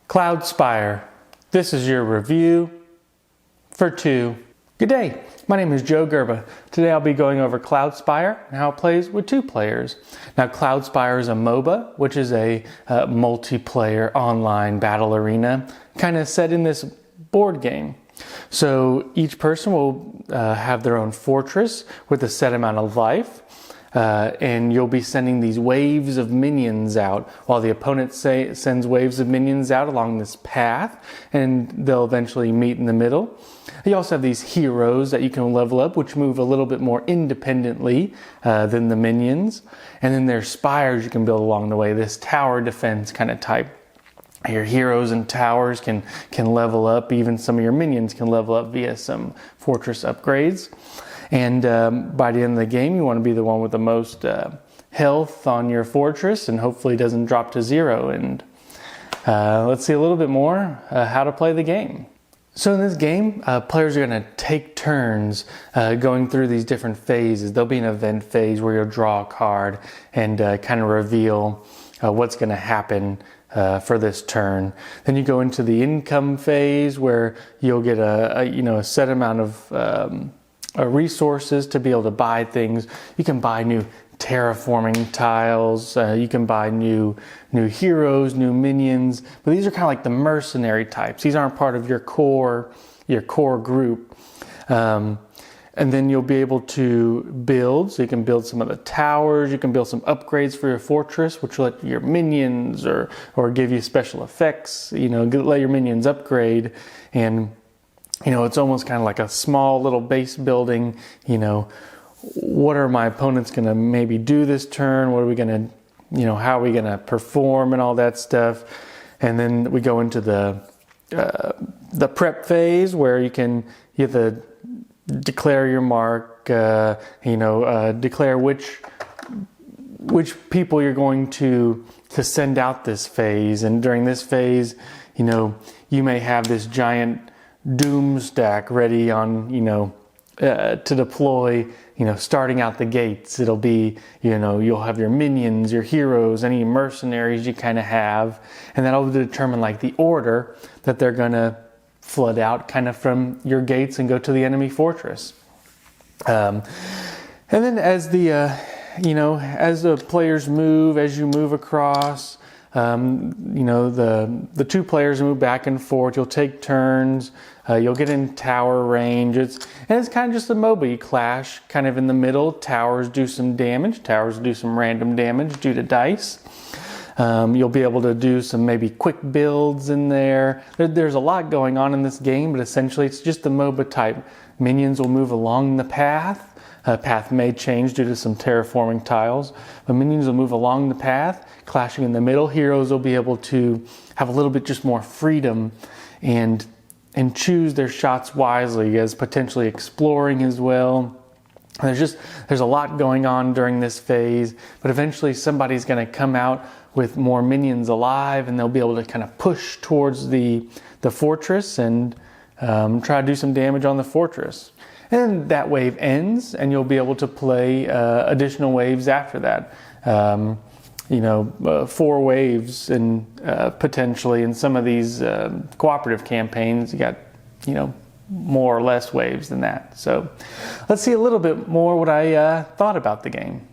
Cloudspire. This is your review for 2. Good day, my name is Joe Gerba. Today I'll be going over Cloudspire and how it plays with 2 players. Now Cloudspire is a MOBA, which is a multiplayer online battle arena, kind of set in this board game. So each person will have their own fortress with a set amount of life. And you'll be sending these waves of minions out while the opponent sends waves of minions out along this path, and they'll eventually meet in the middle. You also have these heroes that you can level up, which move a little bit more independently than the minions. And then there's spires you can build along the way, this tower defense kind of type. Your heroes and towers can level up. Even some of your minions can level up via some fortress upgrades. And by the end of the game, you want to be the one with the most health on your fortress, and hopefully it doesn't drop to 0. And let's see a little bit more how to play the game. So in this game, players are going to take turns going through these different phases. There'll be an event phase where you'll draw a card and kind of reveal what's going to happen for this turn. Then you go into the income phase where you'll get a set amount of resources to be able to buy things. You can buy new terraforming tiles, you can buy new heroes, new minions, but these are kind of like the mercenary types. These aren't part of your core group. And then you'll be able to build, so you can build some of the towers, you can build some upgrades for your fortress, which will let your minions or give you special effects, let your minions upgrade. And it's almost kind of like a small little base building. What are my opponents going to maybe do this turn? What are we going to, how are we going to perform and all that stuff? And then we go into the prep phase where you have to declare your mark, declare which people you're going to send out this phase. And during this phase, you may have this giant doom stack ready on, to deploy, starting out the gates. It'll be, you'll have your minions, your heroes, any mercenaries you kind of have, and that'll determine like the order that they're going to flood out kind of from your gates and go to the enemy fortress. And then as the players move, as you move across, the 2 players move back and forth. You'll take turns. You'll get in tower range. It's kind of just a MOBA. You clash kind of in the middle. Towers do some damage. Towers do some random damage due to dice. You'll be able to do some maybe quick builds in there. There's a lot going on in this game, but essentially it's just the MOBA type. Minions will move along the path. Path may change due to some terraforming tiles, but minions will move along the path, clashing in the middle. Heroes will be able to have a little bit just more freedom and choose their shots wisely, as potentially exploring as well. There's a lot going on during this phase, but eventually somebody's going to come out with more minions alive, and they'll be able to kind of push towards the fortress and try to do some damage on the fortress. And that wave ends, and you'll be able to play additional waves after that. 4 waves, and potentially in some of these cooperative campaigns, you got, more or less waves than that. So let's see a little bit more what I thought about the game.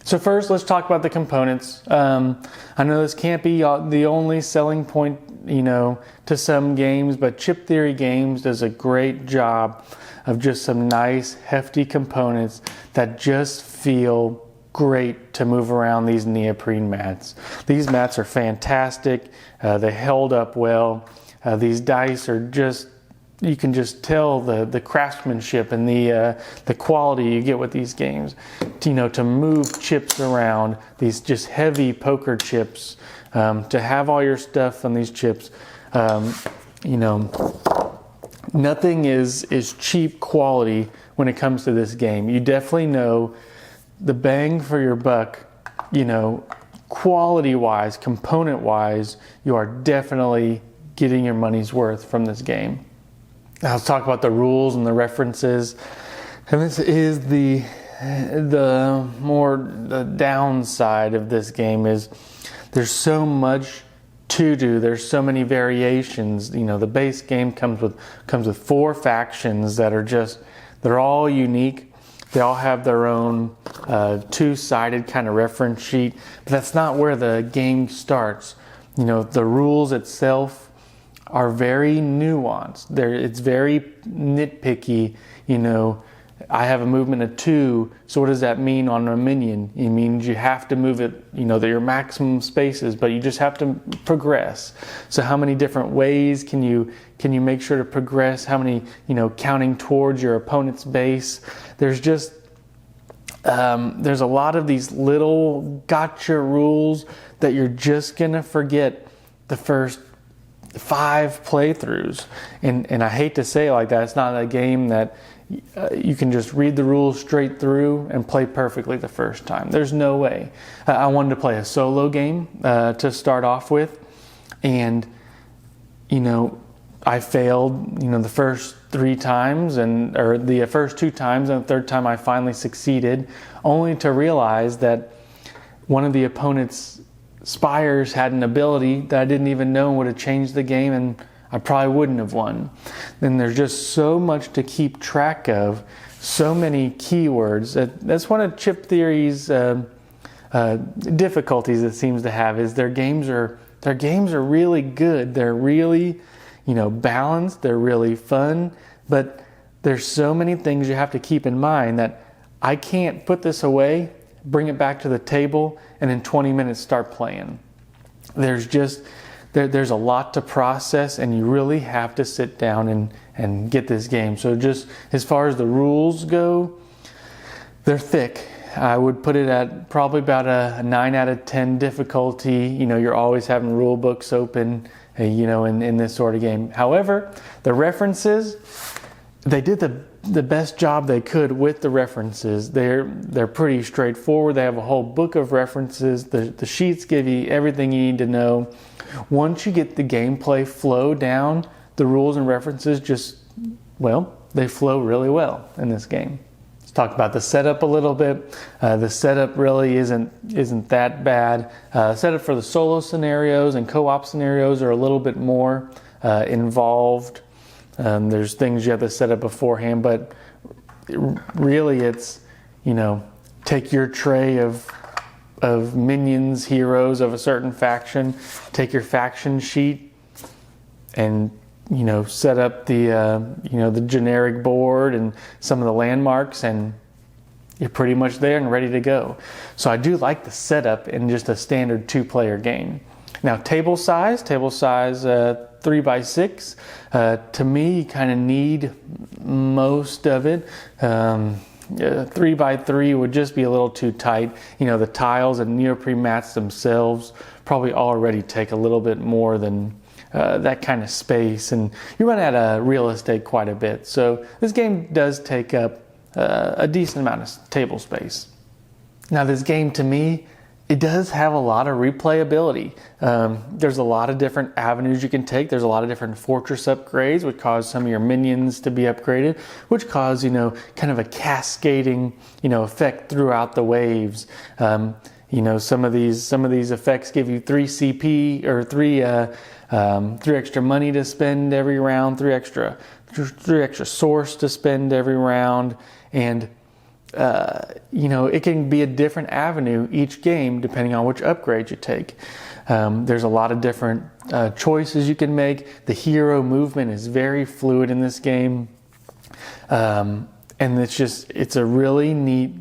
So first, let's talk about the components. I know this can't be the only selling point, to some games, but Chip Theory Games does a great job of just some nice, hefty components that just feel great to move around these neoprene mats. These mats are fantastic. They held up well. These dice are just, you can just tell the craftsmanship and the quality you get with these games. To move chips around, these just heavy poker chips, to have all your stuff on these chips, nothing is cheap quality when it comes to this game. You definitely know the bang for your buck, quality-wise, component-wise, you are definitely getting your money's worth from this game. Now let's talk about the rules and the references. And this is the downside of this game is there's so much to do. There's so many variations. The base game comes with 4 factions that are they're all unique. They all have their own 2-sided kind of reference sheet, but that's not where the game starts. The rules itself are very nuanced. It's very nitpicky. I have a movement of 2, so what does that mean on a minion? It means you have to move it, your maximum spaces, but you just have to progress. So how many different ways can you make sure to progress? How many, counting towards your opponent's base? There's a lot of these little gotcha rules that you're just gonna forget the first 5 playthroughs. And I hate to say it like that. It's not a game that you can just read the rules straight through and play perfectly the first time. There's no way. I wanted to play a solo game to start off with, and I failed the first 3 times, or the first 2 times, and the third time I finally succeeded, only to realize that one of the opponent's spires had an ability that I didn't even know would have changed the game, and I probably wouldn't have won. Then there's just so much to keep track of, so many keywords. That's one of Chip Theory's difficulties it seems to have, is their games are really good. They're really, balanced. They're really fun, but there's so many things you have to keep in mind that I can't put this away, bring it back to the table, and in 20 minutes start playing. There's a lot to process, and you really have to sit down and get this game. So just as far as the rules go, they're thick. I would put it at probably about a 9 out of 10 difficulty. You're always having rule books open, in this sort of game. However, the references, they did the best job they could with the references. They're pretty straightforward. They have a whole book of references. The sheets give you everything you need to know. Once you get the gameplay flow down, the rules and references they flow really well in this game. Let's talk about the setup a little bit. The setup really isn't that bad. Setup for the solo scenarios and co-op scenarios are a little bit more involved. There's things you have to set up beforehand, but really it's, take your tray of minions, heroes of a certain faction, take your faction sheet and, set up the generic board and some of the landmarks, and you're pretty much there and ready to go. So I do like the setup in just a standard 2-player game. Now table size 3x6. To me, you kind of need most of it. 3x3 would just be a little too tight. The tiles and neoprene mats themselves probably already take a little bit more than that kind of space, and you run out of real estate quite a bit. So this game does take up a decent amount of table space. Now this game, to me, it does have a lot of replayability. There's a lot of different avenues you can take. There's a lot of different fortress upgrades, which cause some of your minions to be upgraded, which cause, kind of a cascading, effect throughout the waves. Some of these effects give you 3 CP or 3 extra money to spend every round, 3 extra source to spend every round, and it can be a different avenue each game depending on which upgrade you take. There's a lot of different choices you can make. The hero movement is very fluid in this game, and it's a really neat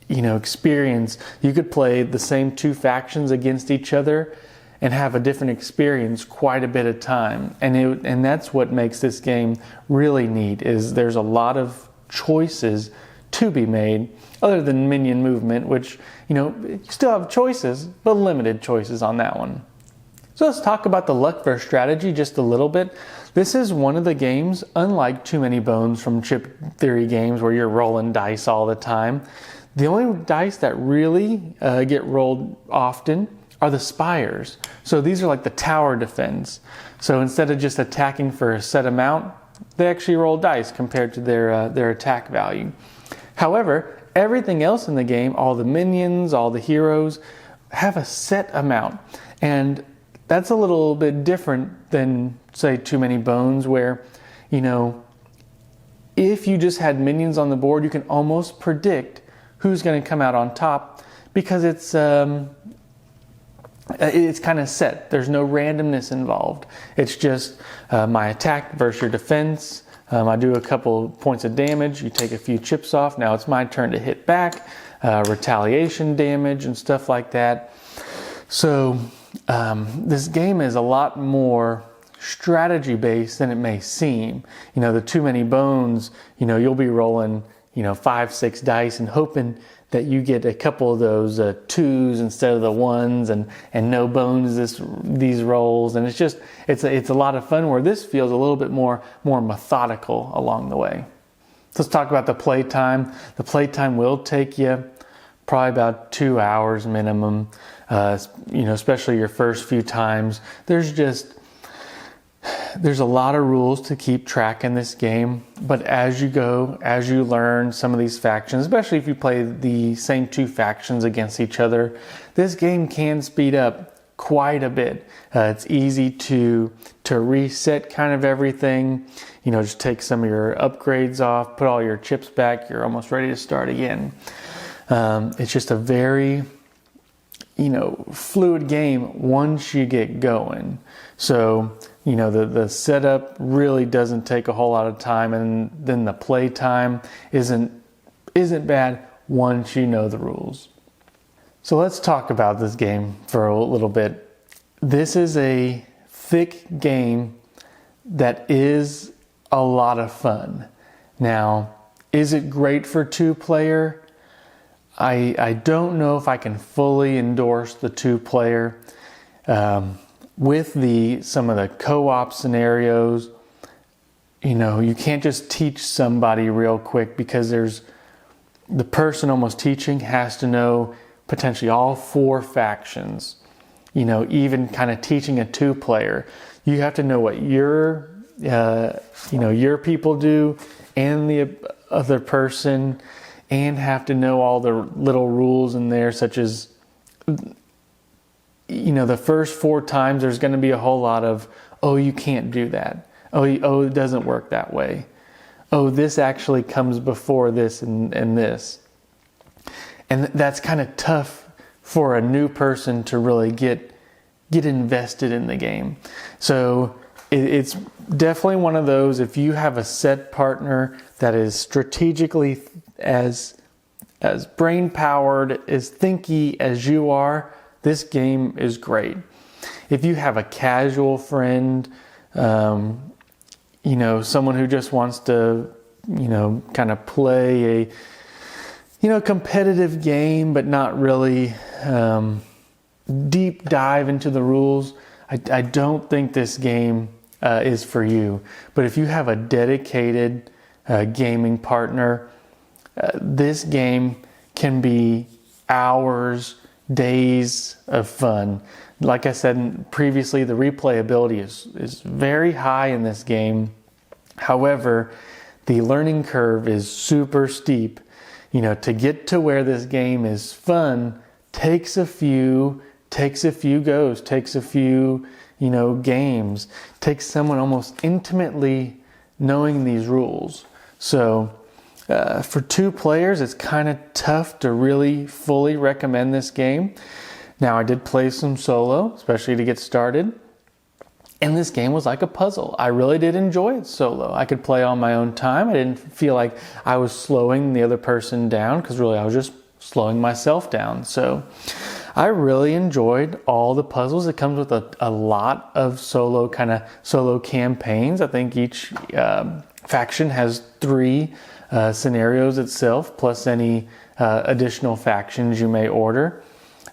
experience. You could play the same 2 factions against each other and have a different experience quite a bit of time, and that's what makes this game really neat. Is there's a lot of choices to be made other than minion movement, which you still have choices, but limited choices on that one. So let's talk about the luck versus strategy just a little bit. This is one of the games, unlike Too Many Bones from Chip Theory games where you're rolling dice all the time. The only dice that really get rolled often are the spires. So these are like the tower defense. So instead of just attacking for a set amount, they actually roll dice compared to their attack value. However, everything else in the game, all the minions, all the heroes, have a set amount. And that's a little bit different than, say, Too Many Bones, where, you know, if you just had minions on the board, you can almost predict who's going to come out on top because it's kind of set. There's no randomness involved. It's just my attack versus your defense. I do a couple points of damage. You take a few chips off. Now it's my turn to hit back, retaliation damage and stuff like that. So this game is a lot more strategy based than it may seem. You know, the Too Many Bones, you know, you'll be rolling, you know, 5-6 dice and hoping that you get a couple of those 2s instead of the 1s and no bones these rolls, and it's a lot of fun, where this feels a little bit more methodical along the way. So let's talk about the playtime. The playtime will take you probably about 2 hours minimum. You know, especially your first few times. There's a lot of rules to keep track in this game, but as you go, as you learn some of these factions, especially if you play the same 2 factions against each other, this game can speed up quite a bit. It's easy to reset kind of everything. You know, just take some of your upgrades off, put all your chips back, you're almost ready to start again. It's just a very, you know, fluid game once you get going. So, you know, the setup really doesn't take a whole lot of time, and then the play time isn't bad once you know the rules. So let's talk about this game for a little bit. This is a thick game that is a lot of fun. Now, is it great for 2-player? I don't know if I can fully endorse the 2-player. With some of the co-op scenarios, you know, you can't just teach somebody real quick, because the person almost teaching has to know potentially all 4 factions. You know, even kind of teaching a 2-player, you have to know what your people do and the other person, and have to know all the little rules in there, such as, you know, the first 4 times there's going to be a whole lot of, oh, you can't do that. Oh, it doesn't work that way. Oh, this actually comes before this and this. And that's kind of tough for a new person to really get invested in the game. So it's definitely one of those, if you have a set partner that is strategically as brain powered, as thinky as you are, this game is great. If you have a casual friend, you know, someone who just wants to, you know, kind of play a, you know, competitive game, but not really deep dive into the rules, I don't think this game is for you. But if you have a dedicated gaming partner, this game can be hours, days of fun. Like I said previously, the replayability is very high in this game. However, the learning curve is super steep. You know, to get to where this game is fun takes a few goes, takes a few, you know, games, takes someone almost intimately knowing these rules. So for 2 players, it's kind of tough to really fully recommend this game. Now, I did play some solo, especially to get started, and this game was like a puzzle. I really did enjoy it solo. I could play on my own time. I didn't feel like I was slowing the other person down, because really I was just slowing myself down. So I really enjoyed all the puzzles. It comes with a lot of solo campaigns. I think each faction has 3 scenarios itself, plus any additional factions you may order.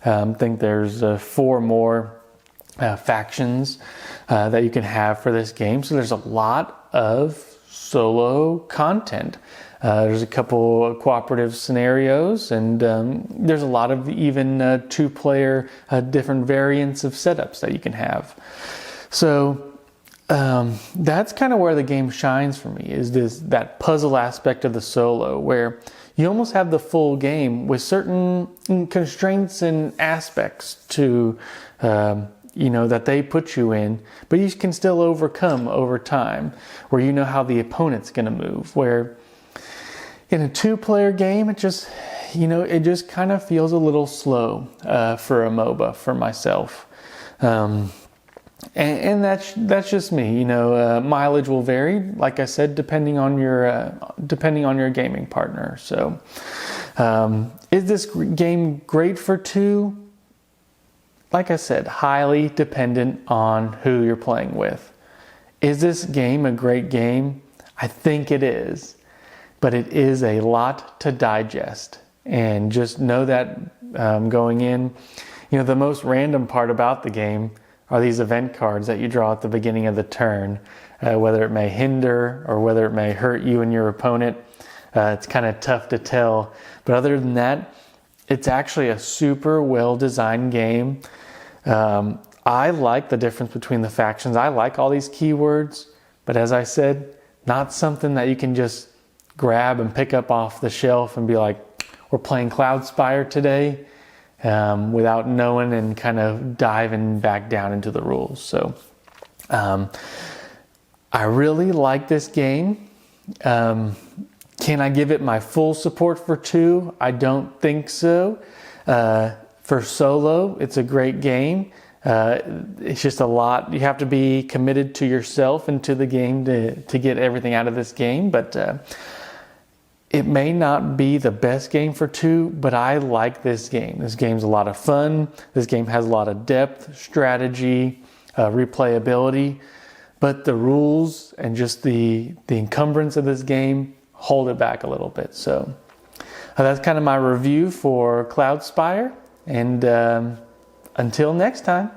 I think there's 4 more factions that you can have for this game. So there's a lot of solo content. There's a couple cooperative scenarios, and there's a lot of even 2-player different variants of setups that you can have. So that's kind of where the game shines for me, is that puzzle aspect of the solo, where you almost have the full game with certain constraints and aspects to that they put you in, but you can still overcome over time, where you know how the opponent's going to move. Where in a 2-player game, it just kind of feels a little slow for a MOBA for myself. And that's just me. Mileage will vary, like I said, depending on your gaming partner. So, is this game great for 2? Like I said, highly dependent on who you're playing with. Is this game a great game? I think it is, but it is a lot to digest. And just know that going in, the most random part about the game are these event cards that you draw at the beginning of the turn, whether it may hinder or whether it may hurt you and your opponent. It's kind of tough to tell. But other than that, it's actually a super well-designed game. I like the difference between the factions. I like all these keywords, but as I said, not something that you can just grab and pick up off the shelf and be like, we're playing Cloudspire today, without knowing and kind of diving back down into the rules. So I really like this game. Can I give it my full support for 2? I don't think so. For solo, it's a great game. It's just a lot. You have to be committed to yourself and to the game to get everything out of this game. But it may not be the best game for 2, but I like this game. This game's a lot of fun. This game has a lot of depth, strategy, replayability. But the rules and just the encumbrance of this game hold it back a little bit. So that's kind of my review for Cloudspire. And until next time.